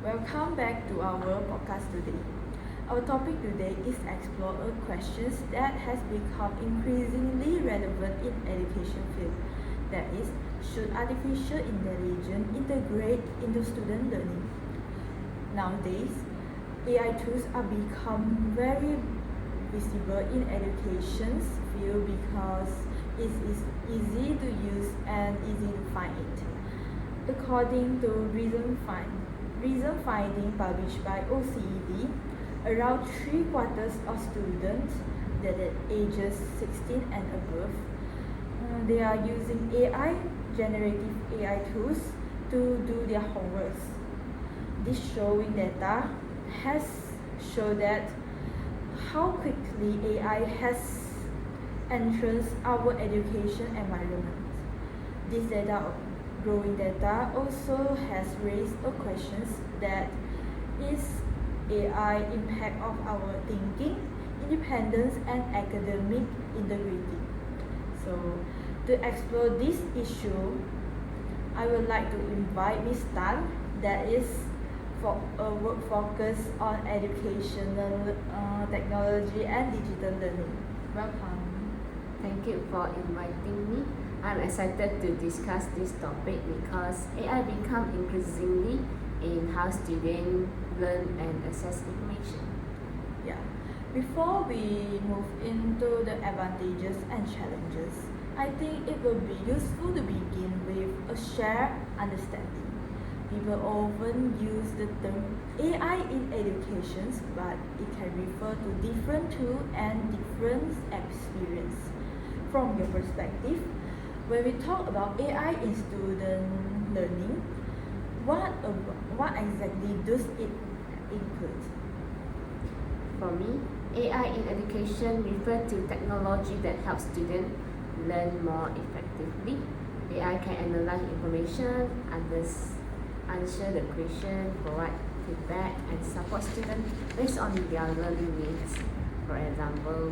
Welcome back to our podcast today. Our topic today is explore a questions that has become increasingly relevant in education field. That is, should artificial intelligence integrate into student learning? Nowadays, AI tools are become very visible in education field because it is easy to use and easy to find it. According to recent finding published by OECD, around 3/4 of students that at ages 16 and above, they are using generative AI tools to do their homeworks. This showing data has shown that how quickly AI has entered our education environment. This growing data also has raised a questions that is AI impact of our thinking, independence and academic integrity. So to explore this issue, I would like to invite Ms. Tan, that is for a work focus on educational technology and digital learning. Welcome. Thank you for inviting me. I'm excited to discuss this topic because AI become increasingly in how students learn and access information. Yeah. Before we move into the advantages and challenges, I think it will be useful to begin with a shared understanding. People often use the term AI in education, but it can refer to different tools and different experience. From your perspective, when we talk about AI in student learning, what exactly does it include? For me, AI in education refers to technology that helps students learn more effectively. AI can analyze information, answer the question, provide feedback, and support students based on their learning needs. For example,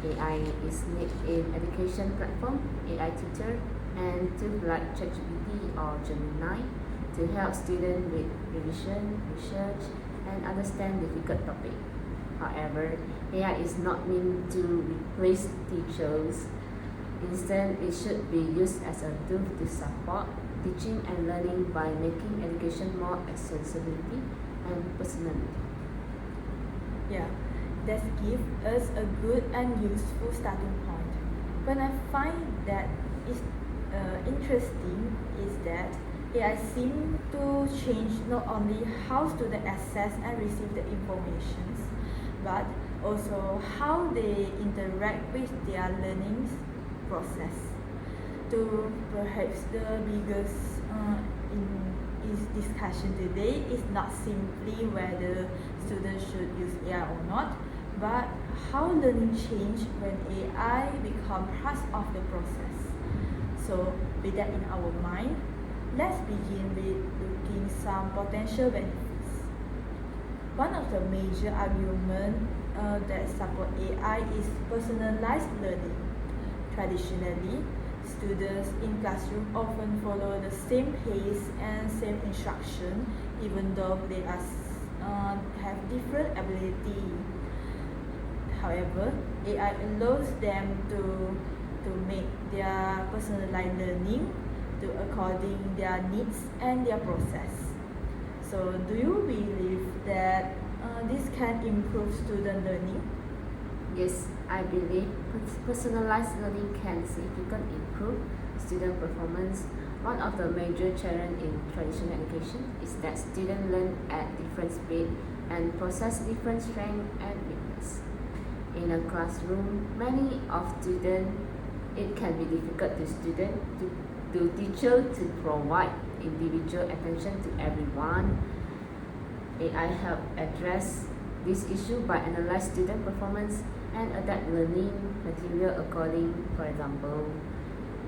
AI is needed in education platform, AI tutor, and tools like ChatGPT or Gemini to help students with revision, research, and understand difficult topics. However, AI is not meant to replace teachers. Instead, it should be used as a tool to support teaching and learning by making education more accessibility and personality. Yeah, that gives us a good and useful starting point. What I find that is interesting is that AI seems to change not only how students access and receive the information, but also how they interact with their learning process. To perhaps the biggest in this discussion today is not simply whether students should use AI or not, but how learning change when AI become part of the process. So with that in our mind, let's begin with looking some potential benefits. One of the major arguments that support AI is personalized learning. Traditionally, students in classroom often follow the same pace and same instruction, even though they have different ability. However, AI allows them to make their personalized learning to according their needs and their process. So, do you believe that this can improve student learning? Yes, I believe personalized learning can significantly improve student performance. One of the major challenges in traditional education is that students learn at different speed and process different strengths and weaknesses. In a classroom, many of students, it can be difficult to teacher to provide individual attention to everyone. AI help address this issue by analyze student performance and adapt learning material according. For example,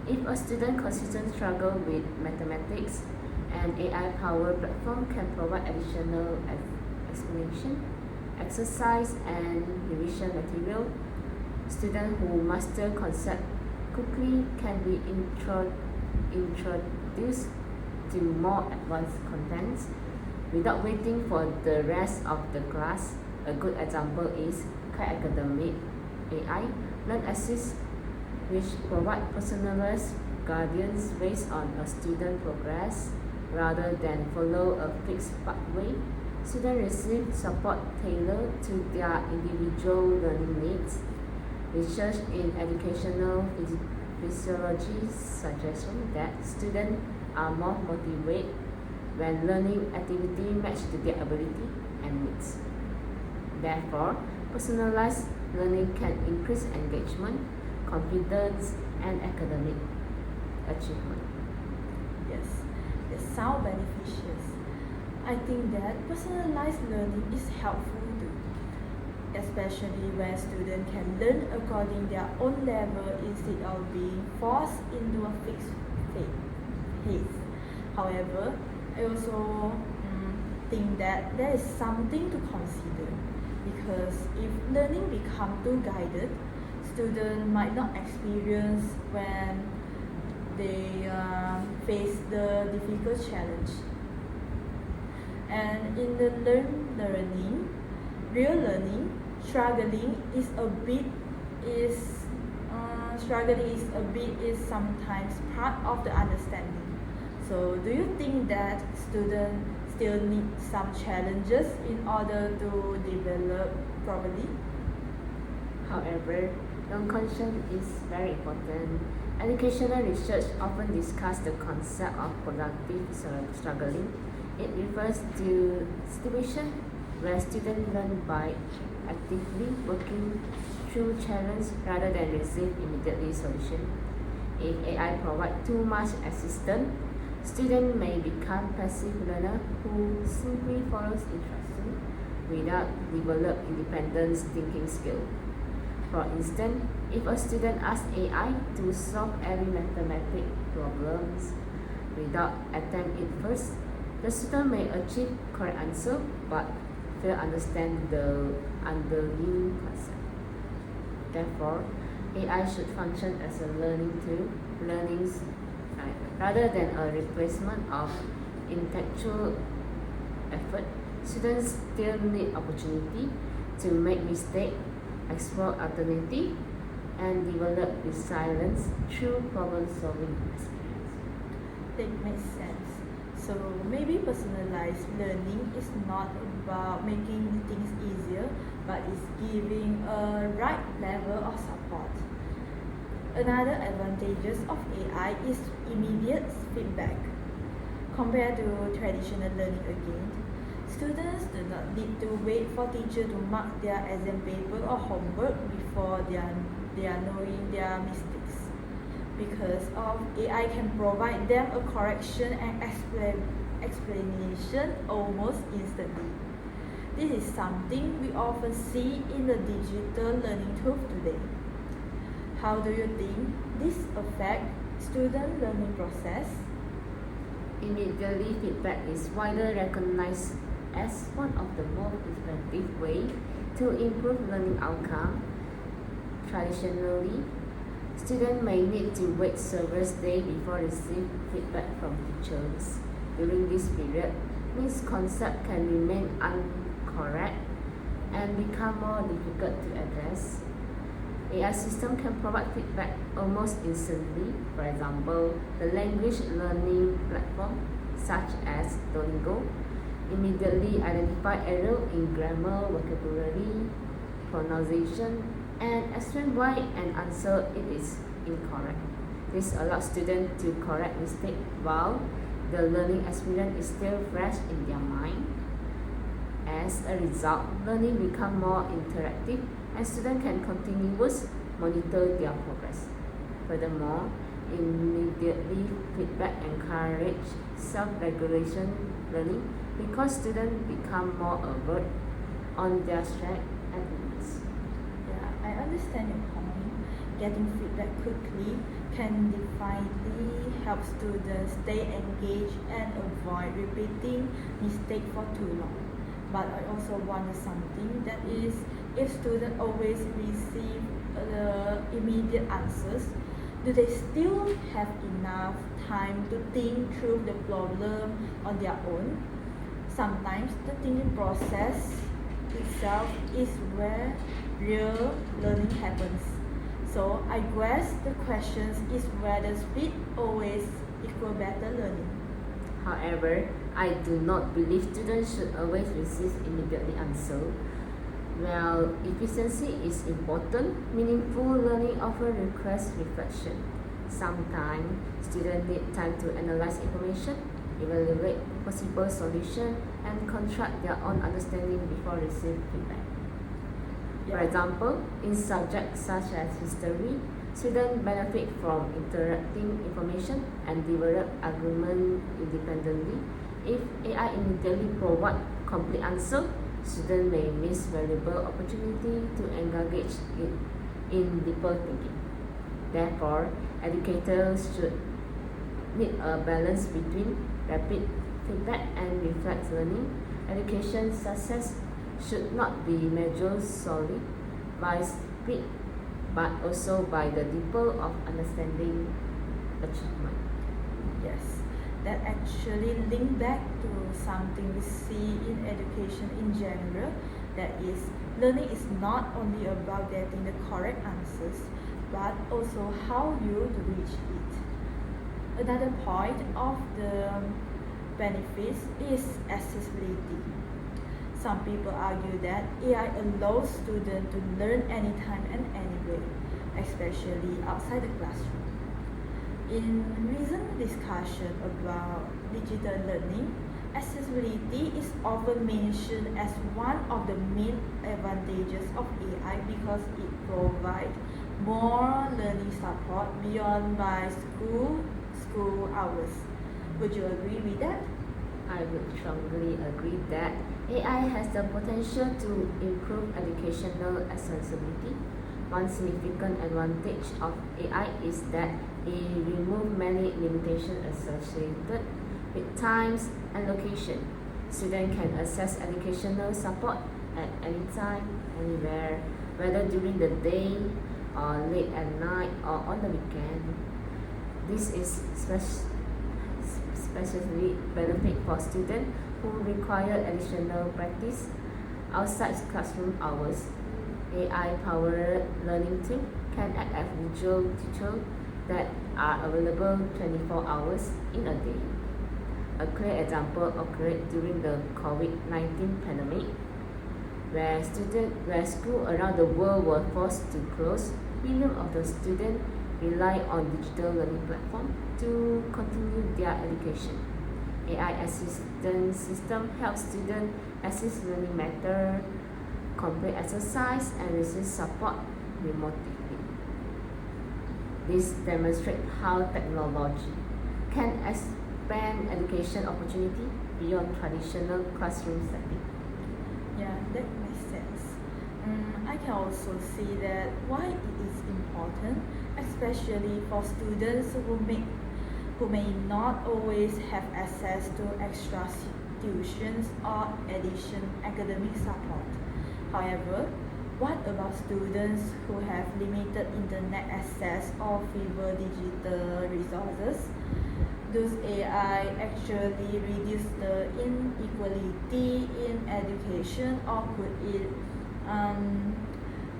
if a student consistently struggle with mathematics, an AI-powered platform can provide additional explanation, exercise, and revision material. Students who master concept quickly can be introduced to more advanced contents without waiting for the rest of the class. A good example is Academic AI Learn Assist, which provide personalized guidance based on a student progress rather than follow a fixed pathway. Students receive support tailored to their individual learning needs. Research in educational physiology suggests that students are more motivated when learning activity match to their ability and needs. Therefore, personalized learning can increase engagement, confidence, and academic achievement. Yes, they sound beneficial. I think that personalized learning is helpful too, especially when students can learn according their own level instead of being forced into a fixed pace. However, I also think that there is something to consider, because if learning becomes too guided, students might not experience when they face the difficult challenge. And in the real learning, struggling is sometimes part of the understanding. So, do you think that students still need some challenges in order to develop properly? However, non-condition is very important. Educational research often discusses the concept of productive struggling. It refers to situations where students learn by actively working through challenges rather than receive immediately solution. If AI provides too much assistance, students may become passive learners who simply follows instructions without develop independent thinking skill. For instance, if a student asks AI to solve every mathematical problems without attempt it first, the student may achieve correct answer but fail understand the underlying concept. Therefore, AI should function as a learning tool, rather than a replacement of intellectual effort. Students still need opportunity to make mistakes, explore alternatives, and develop resilience through problem-solving experience. That makes sense. So maybe personalized learning is not about making things easier, but is giving a right level of support. Another advantages of AI is immediate feedback. Compared to traditional learning again, students do not need to wait for teachers to mark their exam paper or homework before they are knowing their mistakes. Because of AI can provide them a correction and explanation almost instantly. This is something we often see in the digital learning tools today. How do you think this affects student learning process? Immediately feedback is widely recognized as one of the most effective ways to improve learning outcome. Traditionally, students may need to wait several days before receiving feedback from teachers. During this period, misconceptions can remain incorrect and become more difficult to address. AI system can provide feedback almost instantly. For example, the language learning platform such as Duolingo immediately identify error in grammar, vocabulary, pronunciation, and explain why an answer it is incorrect. This allows students to correct mistakes while the learning experience is still fresh in their mind. As a result, learning becomes more interactive and students can continuously monitor their progress. Furthermore, immediately feedback encourages self-regulation learning because students become more alert on their strengths and limits. Yeah, I understand your point. Getting feedback quickly can definitely help students stay engaged and avoid repeating mistakes for too long. But I also wonder something, that is, if students always receive the immediate answers, do they still have enough time to think through the problem on their own? Sometimes the thinking process itself is where real learning happens. So I guess the question is whether speed always equal better learning. However, I do not believe students should always receive immediately answer. While efficiency is important, meaningful learning often requires reflection. Sometimes students need time to analyze information, evaluate possible solutions, and construct their own understanding before receiving feedback. For example, in subjects such as history, students benefit from interacting information and develop argument independently. If AI immediately provides complete answer, students may miss valuable opportunity to engage in deeper thinking. Therefore, educators should need a balance between rapid feedback and reflect learning. Education success should not be measured solely by speed, but also by the depth of understanding achievement. Yes, that actually link back to something we see in education in general. That is, learning is not only about getting the correct answers, but also how you reach it. Another point of the benefits is accessibility. Some people argue that AI allows students to learn anytime and anywhere, especially outside the classroom. In recent discussion about digital learning, accessibility is often mentioned as one of the main advantages of AI because it provides more learning support beyond by school hours. Would you agree with that? I would strongly agree that AI has the potential to improve educational accessibility. One significant advantage of AI is that it removes many limitations associated with times and location. Students can access educational support at any time, anywhere, whether during the day or late at night or on the weekend. This is especially benefit for students who require additional practice outside classroom hours. AI-powered learning tools can act as visual teachers that are available 24 hours in a day. A clear example occurred during the COVID-19 pandemic, where schools around the world were forced to close. Millions of the students rely on digital learning platforms to continue their education. AI assistance system helps students access learning methods, complete exercise, and receive support remotely. This demonstrates how technology can expand education opportunity beyond traditional classroom setting. Yeah, that makes sense. I can also see that why it is important, especially for students who may not always have access to extra tuitions or additional academic support. However, what about students who have limited internet access or fewer digital resources? Does AI actually reduce the inequality in education, or could it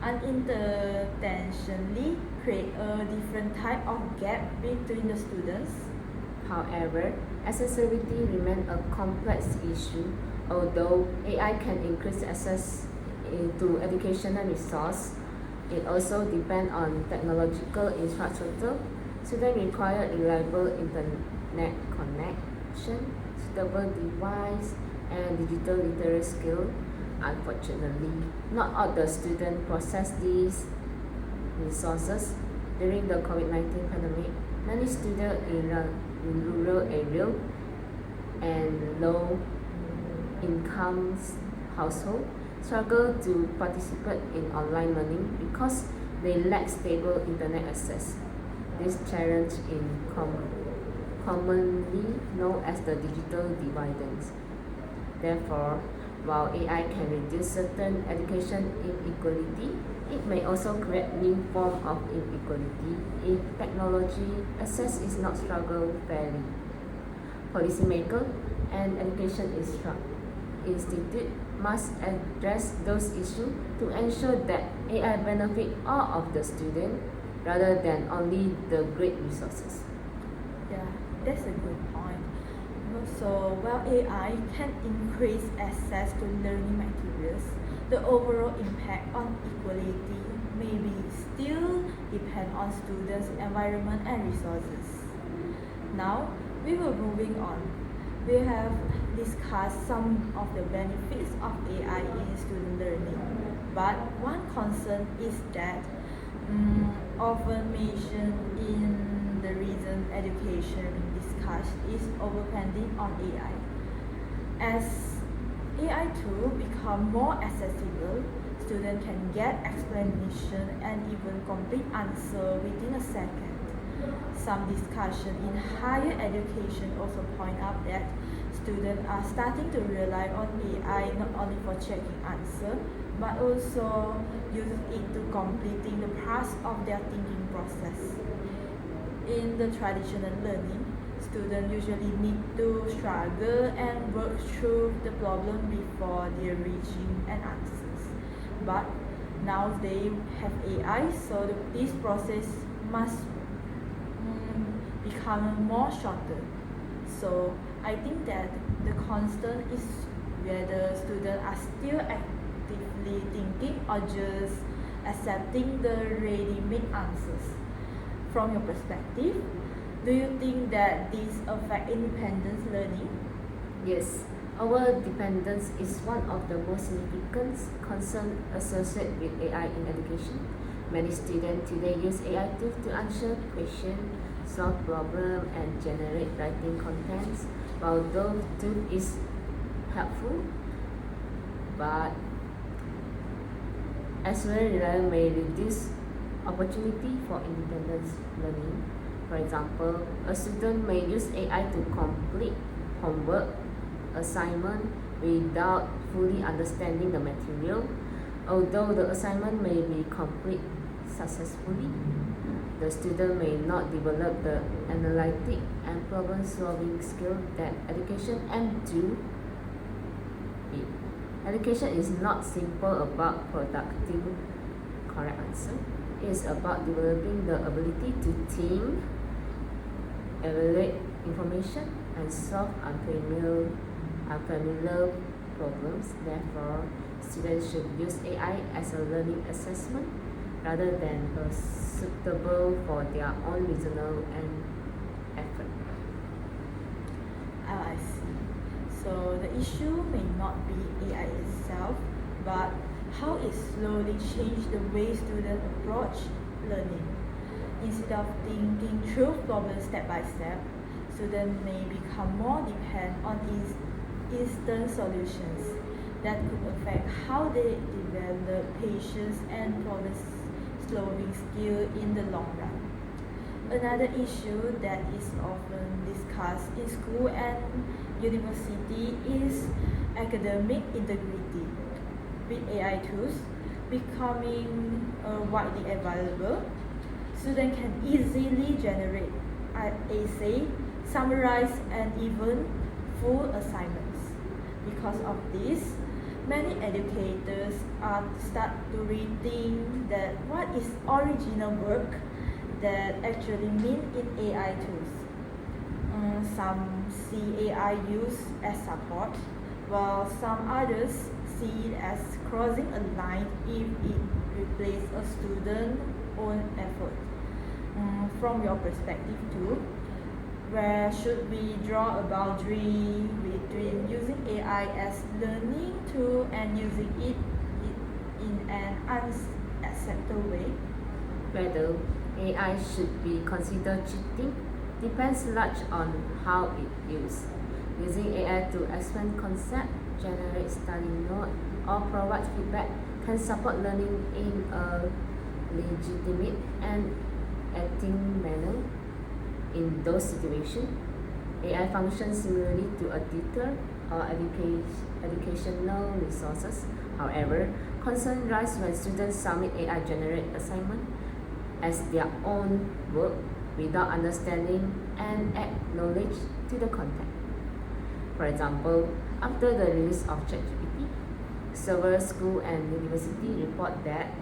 unintentionally create a different type of gap between the students? However, accessibility remains a complex issue. Although AI can increase access to educational resources, it also depends on technological infrastructure. Students require reliable internet connection, suitable device, and digital literacy skills. Unfortunately, not all the students possess these resources. During the COVID-19 pandemic, many students in rural areas and low-income households struggle to participate in online learning because they lack stable internet access. This challenge is commonly known as the digital divide. Therefore, while AI can reduce certain education inequality, it may also create new forms of inequality if technology access is not struggled fairly. Policymakers and education institute must address those issues to ensure that AI benefit all of the students rather than only the great resources. Yeah, that's a good point. So, while AI can increase access to learning materials, the overall impact on equality may be still depend on students' environment and resources. Now, we will moving on. We have discussed some of the benefits of AI in student learning, but one concern is that often mentioned in the recent education discussed is overspending on AI. As AI tools become more accessible, students can get explanation and even complete answer within a second. Some discussion in higher education also point out that students are starting to rely on AI not only for checking answer, but also use it to completing the parts of their thinking process. In the traditional learning, students usually need to struggle and work through the problem before they reaching an answer. But now they have AI, so this process must become more shorter. So I think that the concern is whether students are still actively thinking or just accepting the ready-made answers. From your perspective, do you think that this affect independence learning? Yes, our dependence is one of the most significant concerns associated with AI in education. Many students today use AI tools to answer questions, solve problems, and generate writing contents. While those tools is helpful, but as well may reduce opportunity for independent learning. For example, a student may use AI to complete homework assignment without fully understanding the material. Although the assignment may be complete successfully, the student may not develop the analytic and problem-solving skill that education aims to be. Education is not simple about productive correct answer. It is about developing the ability to think, evaluate information, and solve unfamiliar problems. Therefore, students should use AI as a learning assessment rather than a suitable for their own reasoning and effort. I see. So the issue may not be AI itself, but how it slowly changed the way students approach learning. Instead of thinking through problems step by step, students may become more dependent on instant solutions that could affect how they develop patience and problem-solving skill in the long run. Another issue that is often discussed in school and university is academic integrity. With AI tools becoming widely available, students can easily generate essay, summarize, and even full assignments. Because of this, many educators start to rethink that what is original work that actually mean in AI tools. Some see AI used as support, while some others see it as crossing a line if it replaces a student's own effort. From your perspective too, where should we draw a boundary between using AI as learning tool and using it in an unacceptable way? Whether AI should be considered cheating depends large on how it used. Using AI to expand concept, generate study notes, or provide feedback can support learning in a legitimate and ethical manner. In those situations, AI functions similarly to a tutor or educational resources. However, concern rise when students submit AI-generated assignment as their own work without understanding and add knowledge to the content. For example, After the release of ChatGPT, several schools and universities report that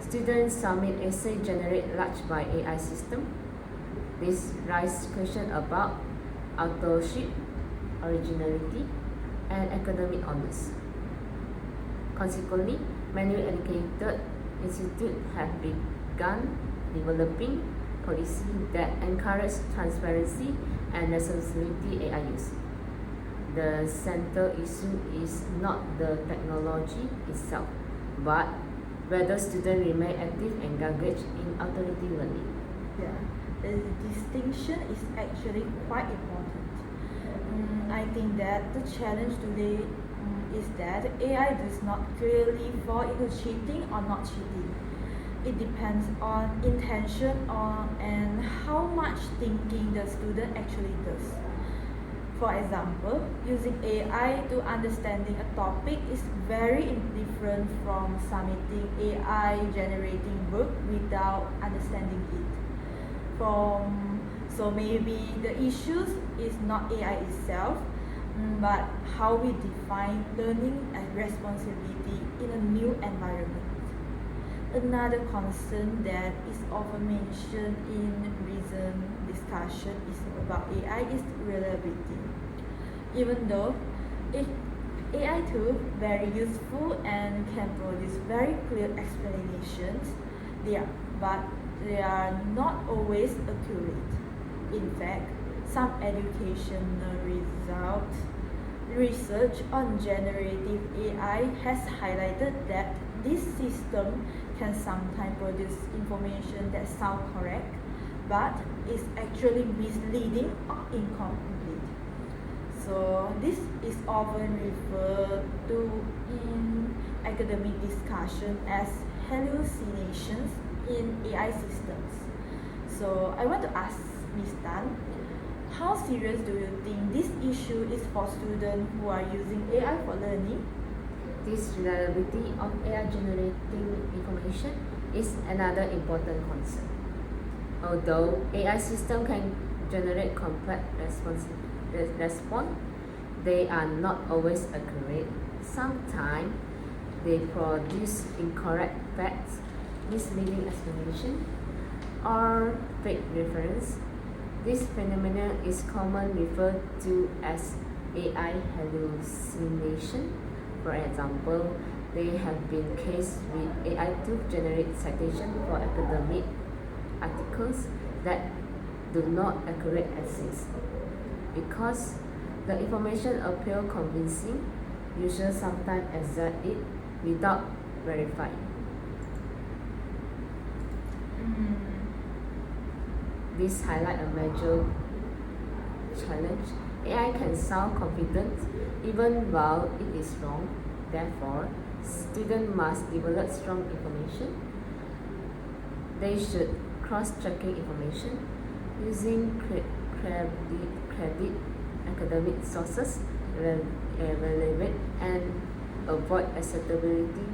students submit essays generated largely by AI system. This raises questions about authorship, originality, and academic honors. Consequently, many educated institutes have begun developing policies that encourage transparency and responsibility AI use. The central issue is not the technology itself, but whether students remain active and engaged in authoritative learning. Yeah, the distinction is actually quite important. I think that the challenge today is that AI does not clearly fall into cheating or not cheating. It depends on intention and how much thinking the student actually does. For example, using AI to understanding a topic is very different from submitting AI generating work without understanding it. So maybe the issues is not AI itself, but how we define learning and responsibility in a new environment. Another concern that is often mentioned in recent discussion is about AI is reliability. Even though AI tools very useful and can produce very clear explanations, they are not always accurate. In fact, some educational research on generative AI has highlighted that this system can sometimes produce information that sounds correct, but is actually misleading or incomplete. So this is often referred to in academic discussion as hallucinations in AI systems. So I want to ask Ms. Tan, how serious do you think this issue is for students who are using AI for learning? This reliability of AI generating information is another important concern. Although AI system can generate complex response, they are not always accurate. Sometimes they produce incorrect facts, misleading explanation, or fake reference. This phenomenon is commonly referred to as AI hallucination. For example, there have been cases with AI to generate citations for academic articles that do not accurately exist. Because the information appears convincing, users sometimes accept it without verifying. This highlights a major challenge. AI can sound confident even while it is wrong. Therefore, students must develop strong information. They should cross-checking information using credit academic sources, relevant and avoid acceptability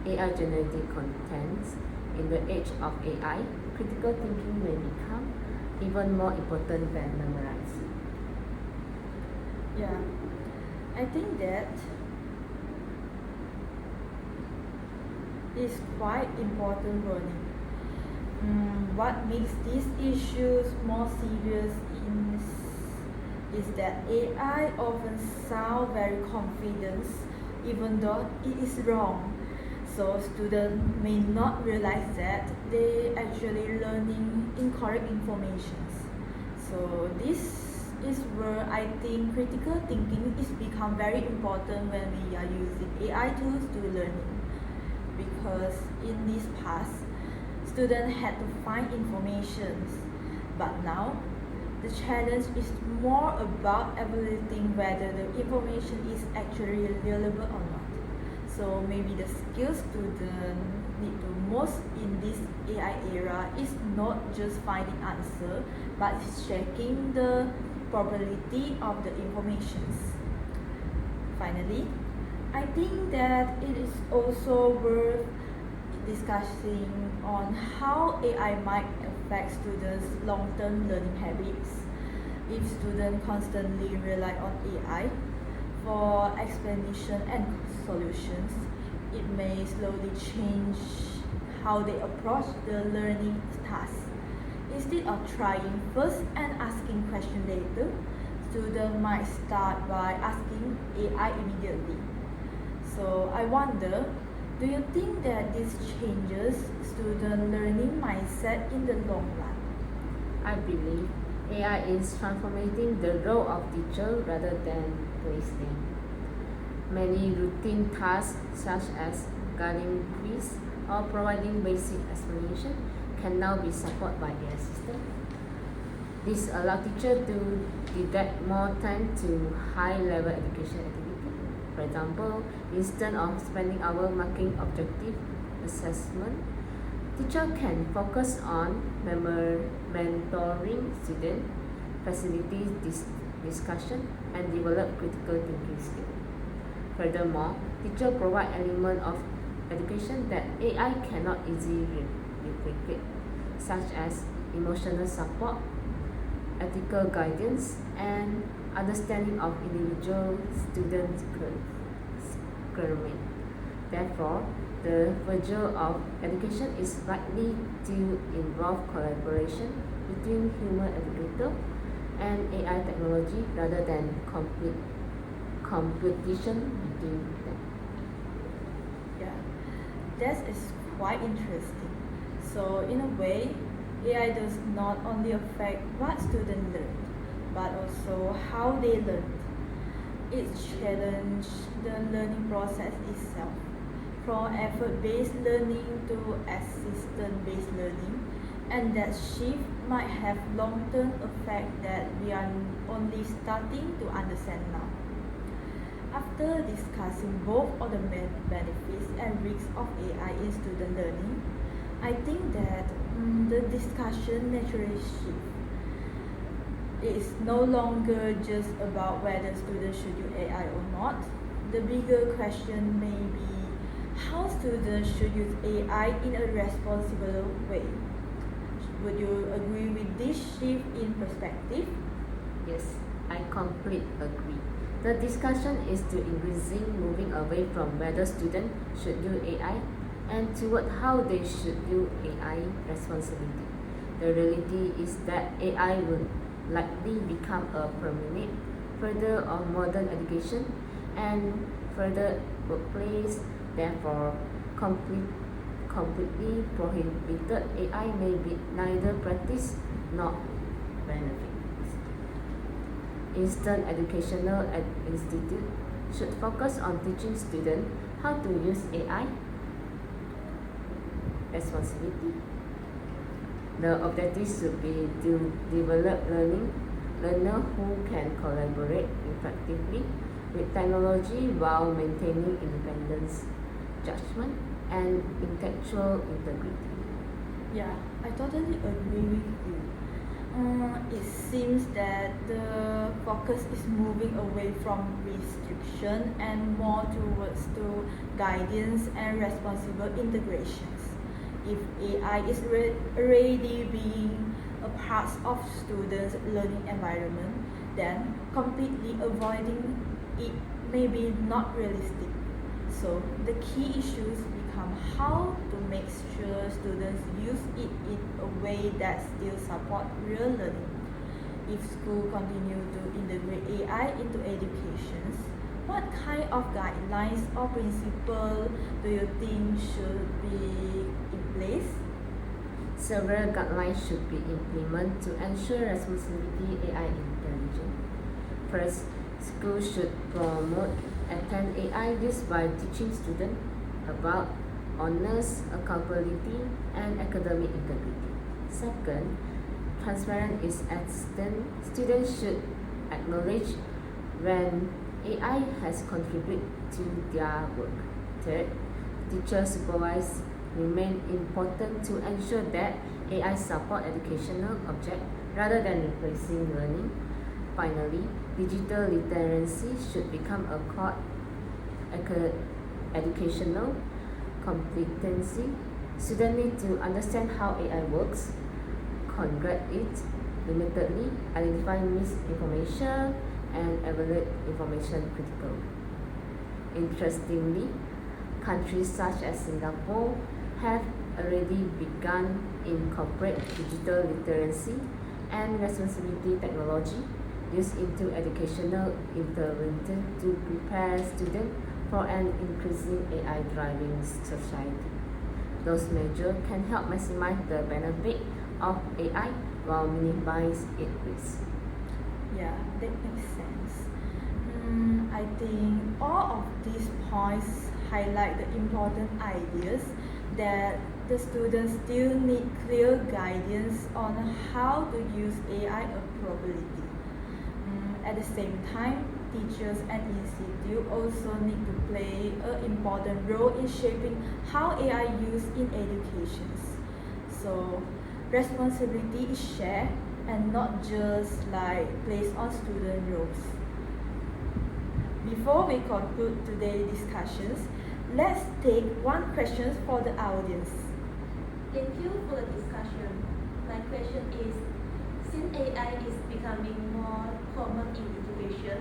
AI-generated contents. In the age of AI, critical thinking may become even more important than memorizing. Yeah, I think that is quite important learning. What makes these issues more serious is that AI often sounds very confident even though it is wrong. So students may not realize that they actually learning incorrect information. So this is where I think critical thinking is become very important when we are using AI tools to learning. Because in this past, students had to find information, but now the challenge is more about evaluating whether the information is actually reliable or not. So maybe the skills students need to most in this AI era is not just finding answer, but checking the probability of the informations. Finally, I think that it is also worth discussing on how AI might affect students' long-term learning habits. If students constantly rely on AI, for explanation and solutions. It may slowly change how they approach the learning task. Instead of trying first and asking questions later, students might start by asking AI immediately. So I wonder, do you think that this changes student learning mindset in the long run? I believe AI is transforming the role of teacher rather than replace them. Many routine tasks such as guiding quiz or providing basic explanation can now be supported by AI system. This allows teachers to dedicate more time to high-level education activity. For example, instead of spending hours marking objective assessment, teacher can focus on mentoring students, facilitate discussion, and develop critical thinking skills. Furthermore, teachers provide elements of education that AI cannot easily replicate, such as emotional support, ethical guidance, and understanding of individual students' requirements. Therefore, the future of education is likely to involve collaboration between human educators and AI technology rather than competition between them. Yeah, that is quite interesting. So in a way, AI does not only affect what students learn, but also how they learn. It challenges the learning process itself, from effort-based learning to assistant-based learning, and that shift might have long-term effect that we are only starting to understand now. After discussing both of the benefits and risks of AI in student learning, I think that the discussion naturally shifts. It is no longer just about whether students should use AI or not. The bigger question may be how students should use AI in a responsible way. Would you agree with this shift in perspective? Yes, I completely agree. The discussion is to increasing moving away from whether students should use AI and toward how they should use AI responsibly. The reality is that AI will likely become a permanent further of modern education and further workplace. Therefore, completely prohibited AI may be neither practice nor benefit. Instead, educational institute should focus on teaching students how to use AI responsibly. The objective should be to develop learners who can collaborate effectively with technology while maintaining independence, judgment, and intellectual integrity. Yeah, I totally agree with you. It seems that the focus is moving away from restriction and more towards to guidance and responsible integrations. If AI is already being a part of students' learning environment, then completely avoiding it may be not realistic. So the key issues become how to make sure students use it in a way that still support real learning. If school continue to integrate AI into education, what kind of guidelines or principles do you think should be in place? Several guidelines should be implemented to ensure responsibility AI intelligence. First, schools should promote attend AI use by teaching students about honest accountability and academic integrity. Second, transparent is extent. Students should acknowledge when AI has contributed to their work. Third, teacher supervise remain important to ensure that AI support educational objects rather than replacing learning. Finally, digital literacy should become a core educational competency. Students need to understand how AI works, conduct it limitedly, identify misinformation, and evaluate information critically. Interestingly, countries such as Singapore have already begun incorporate digital literacy and responsibility technology used into educational intervention to prepare students for an increasing AI-driven society. Those measures can help maximize the benefit of AI while minimize its risk. Yeah, that makes sense. I think all of these points highlight the important ideas that the students still need clear guidance on how to use AI appropriately. At the same time, teachers and institutes also need to play an important role in shaping how AI is used in education. So, responsibility is shared and not just placed on student roles. Before we conclude today's discussions, let's take one question for the audience. Thank you for the discussion. My question is, since AI is becoming more common in education,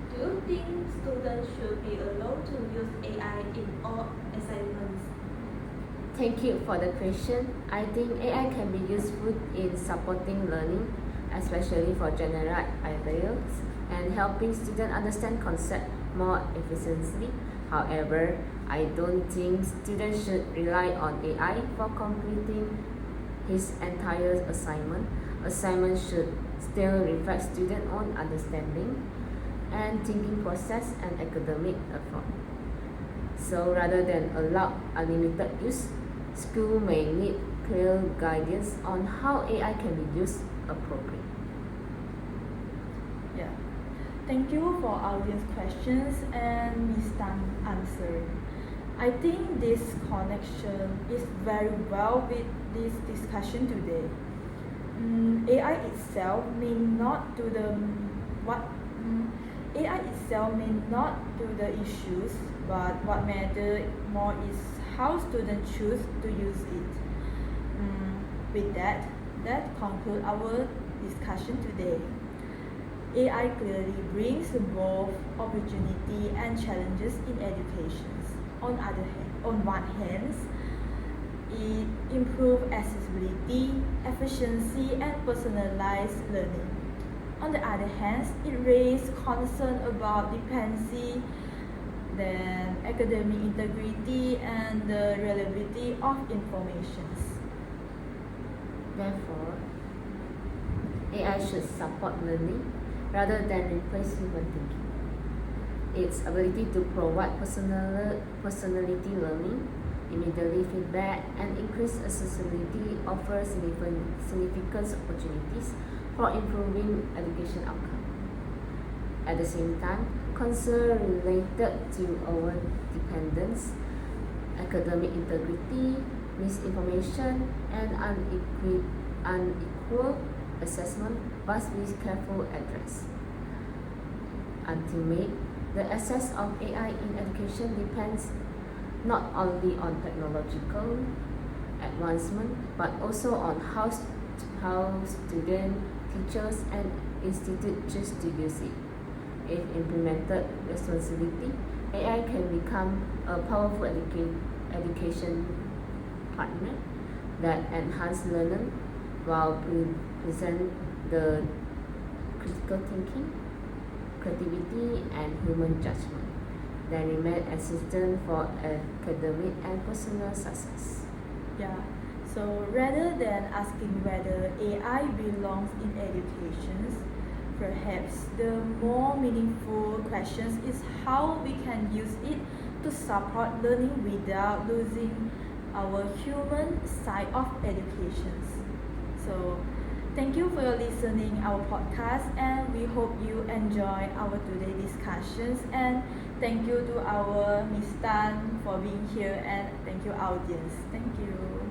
do you think students should be allowed to use AI in all assignments? Thank you for the question. I think AI can be useful in supporting learning, especially for general ideas and helping students understand concepts more efficiently. However, I don't think students should rely on AI for completing his entire assignment. Assignment should still reflect students' own understanding and thinking process and academic effort. So rather than allow unlimited use, school may need clear guidance on how AI can be used appropriately. Yeah. Thank you for audience questions and Ms. Tan answering. I think this connection is very well with this discussion today. AI itself may not do the what AI itself may not do the issues, but what matters more is how students choose to use it. With that concludes our discussion today. AI clearly brings both opportunity and challenges in education. On one hand, it improves accessibility, efficiency, and personalized learning. On the other hand, it raises concern about dependency, then academic integrity, and the reliability of information. Therefore, AI should support learning rather than replace human thinking. Its ability to provide personality learning, immediate feedback, and increased accessibility offers significant opportunities for improving education outcomes. At the same time, concerns related to our dependence, academic integrity, misinformation, and unequal assessment must be carefully addressed. Ultimately, the access of AI in education depends not only on technological advancement but also on how students, teachers, and institutes choose to use it. If implemented responsibly, AI can become a powerful education partner that enhances learning while present the critical thinking, creativity, and human judgment that remain essential for academic and personal success. Yeah. So rather than asking whether AI belongs in education, perhaps the more meaningful question is how we can use it to support learning without losing our human side of education. So thank you for listening our podcast, and we hope you enjoy our today discussions, and thank you to our Miss Tan for being here, and thank you audience. Thank you.